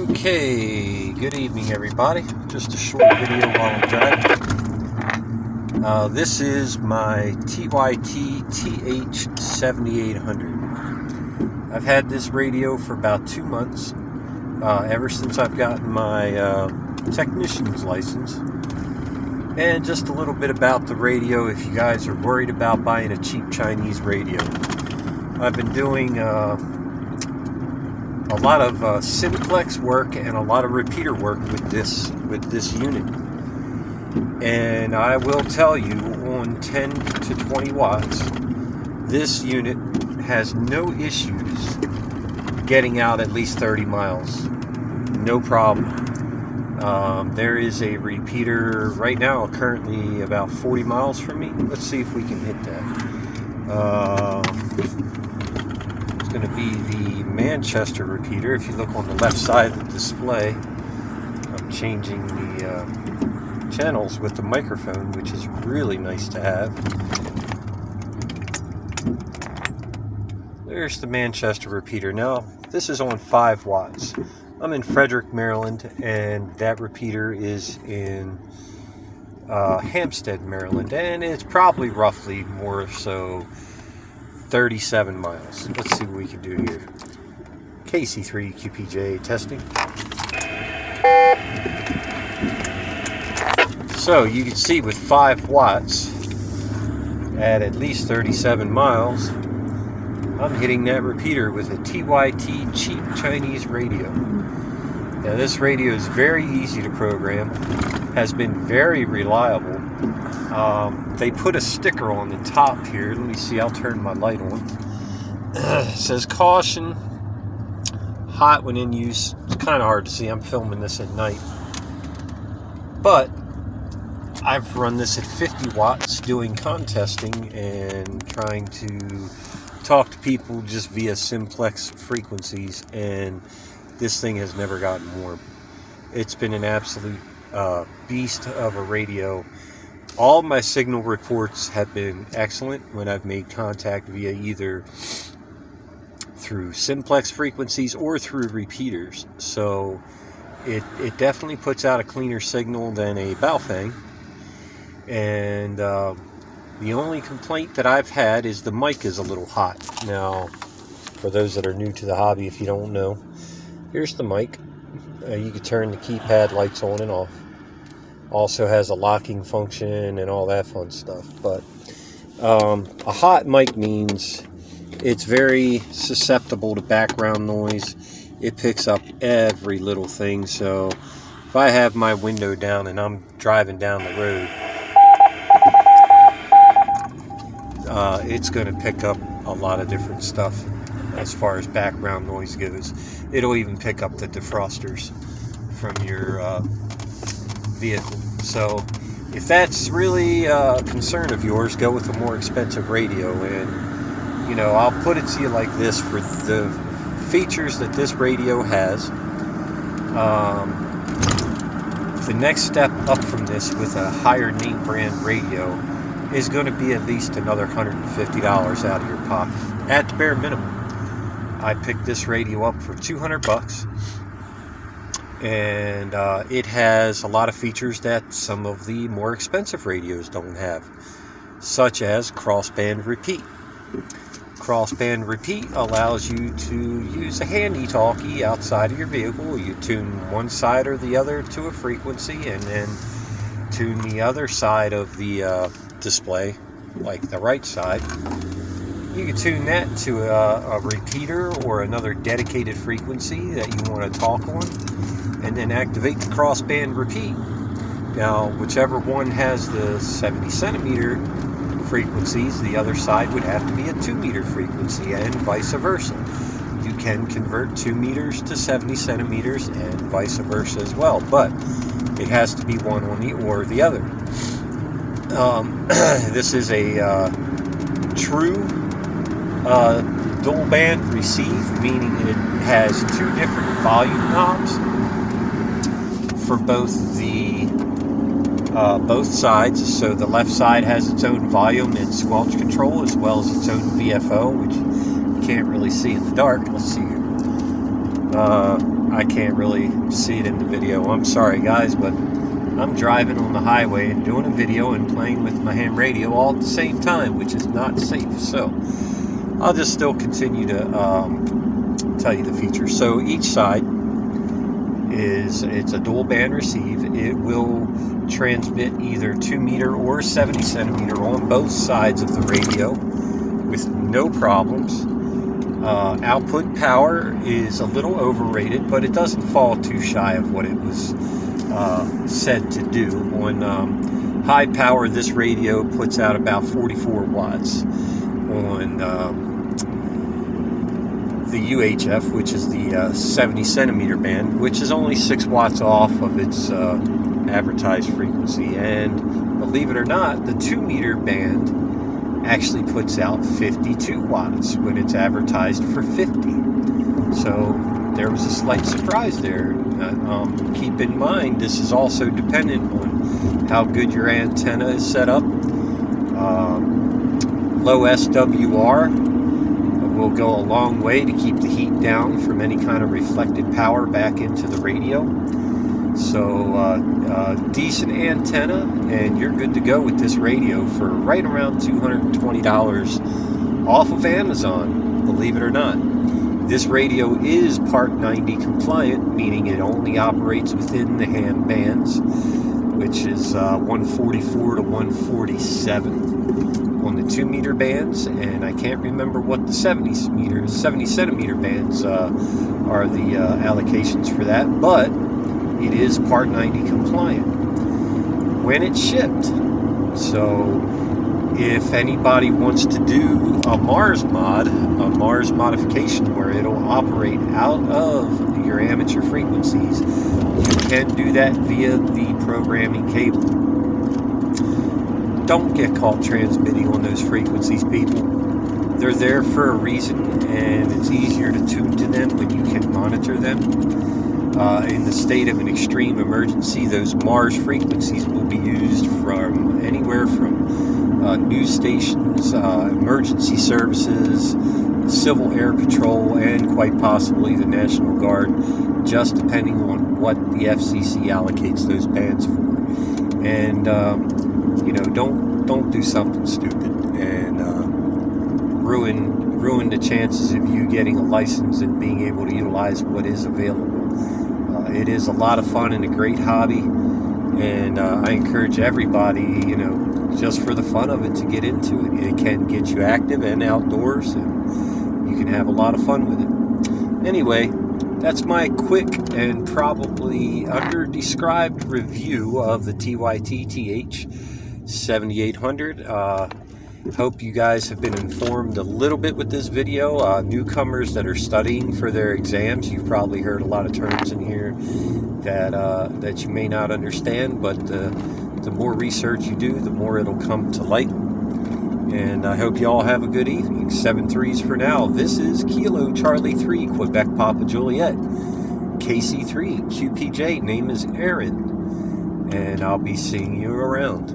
Okay, good evening everybody. Just a short video while I'm driving. This is my TH-7800. I've had this radio for about 2 months, ever since I've gotten my technician's license. And just a little bit about the radio if you guys are worried about buying a cheap Chinese radio. I've been doing a lot of simplex work and a lot of repeater work with this unit, and I will tell you, on 10 to 20 watts, this unit has no issues getting out at least 30 miles. No problem. There is a repeater right now currently about 40 miles from me. Let's see if we can hit that. It's going to be the Manchester repeater. If you look on the left side of the display, I'm changing the channels with the microphone, which is really nice to have. There's the Manchester repeater. Now, this is on 5 watts. I'm in Frederick, Maryland, and that repeater is in Hampstead, Maryland, and it's probably roughly more so 37 miles. Let's see what we can do here. KC3 QPJ testing. So you can see with 5 watts at least 37 miles, I'm hitting that repeater with a TYT cheap Chinese radio. Now this radio is very easy to program, has been very reliable. They put a sticker on the top here. Let me see, I'll turn my light on. It says caution, hot when in use. It's kind of hard to see, I'm filming this at night. But I've run this at 50 watts doing contesting and trying to talk to people just via simplex frequencies, and this thing has never gotten warm. It's been an absolute beast of a radio. All my signal reports have been excellent when I've made contact via either through simplex frequencies or through repeaters. So it definitely puts out a cleaner signal than a Baofeng. And the only complaint that I've had is the mic is a little hot. Now, for those that are new to the hobby, if you don't know, here's the mic. You can turn the keypad lights on and off. Also has a locking function and all that fun stuff. But a hot mic means it's very susceptible to background noise. It picks up every little thing. So if I have my window down and I'm driving down the road, it's going to pick up a lot of different stuff as far as background noise goes. It'll even pick up the defrosters from your vehicle. So if that's really a concern of yours, go with a more expensive radio. And you know, I'll put it to you like this: for the features that this radio has, the next step up from this with a higher name brand radio is going to be at least another $150 out of your pocket at the bare minimum. I picked this radio up for $200, and it has a lot of features that some of the more expensive radios don't have, such as Crossband Repeat. Crossband Repeat allows you to use a handy talkie outside of your vehicle. You tune one side or the other to a frequency, and then tune the other side of the display, like the right side. You can tune that to a repeater or another dedicated frequency that you want to talk on, and then activate the Crossband Repeat. Now, whichever one has the 70 centimeter frequencies, the other side would have to be a 2 meter frequency, and vice versa. You can convert 2 meters to 70 centimeters and vice versa as well, but it has to be one on the or the other. This is a true dual band receive, meaning it has 2 different volume knobs for both sides. So the left side has its own volume and squelch control, as well as its own VFO, which you can't really see in the dark. Let's see here. I can't really see it in the video. I'm sorry guys, but I'm driving on the highway and doing a video and playing with my ham radio all at the same time, which is not safe. So I'll just still continue to tell you the features. So each side it's a dual band receive. It will transmit either 2 meter or 70 centimeter on both sides of the radio with no problems. Output power is a little overrated, but it doesn't fall too shy of what it was said to do. On high power, this radio puts out about 44 watts. On the UHF, which is the 70 centimeter band, which is only 6 watts off of its advertised frequency. And believe it or not, the 2 meter band actually puts out 52 watts when it's advertised for 50. So there was a slight surprise there. Keep in mind, this is also dependent on how good your antenna is set up. Low SWR will go a long way to keep the heat down from any kind of reflected power back into the radio. So decent antenna, and you're good to go with this radio for right around $220 off of Amazon, believe it or not. This radio is Part 90 compliant, meaning it only operates within the ham bands, which is 144 to 147 on the 2 meter bands, and I can't remember what the 70 centimeter bands are the allocations for that, but it is Part 90 compliant when it's shipped. So if anybody wants to do a Mars modification where it'll operate out of your amateur frequencies, you can do that via the programming cable. Don't get caught transmitting on those frequencies, people. They're there for a reason, and it's easier to tune to them when you can monitor them. In the state of an extreme emergency, those Mars frequencies will be used from anywhere from news stations, emergency services, Civil Air Patrol, and quite possibly the National Guard, just depending on what the FCC allocates those bands for. And don't do something stupid and ruin the chances of you getting a license and being able to utilize what is available. It is a lot of fun and a great hobby, and I encourage everybody, just for the fun of it, to get into it. It can get you active and outdoors, and you can have a lot of fun with it. Anyway, that's my quick and probably under-described review of the TH-7800. Hope you guys have been informed a little bit with this video. Newcomers that are studying for their exams, you've probably heard a lot of terms in here that you may not understand, but the more research you do, the more it'll come to light. And I hope you all have a good evening. 7-3s for now. This is Kilo Charlie 3, Quebec Papa Juliet, KC3, QPJ, name is Aaron, and I'll be seeing you around.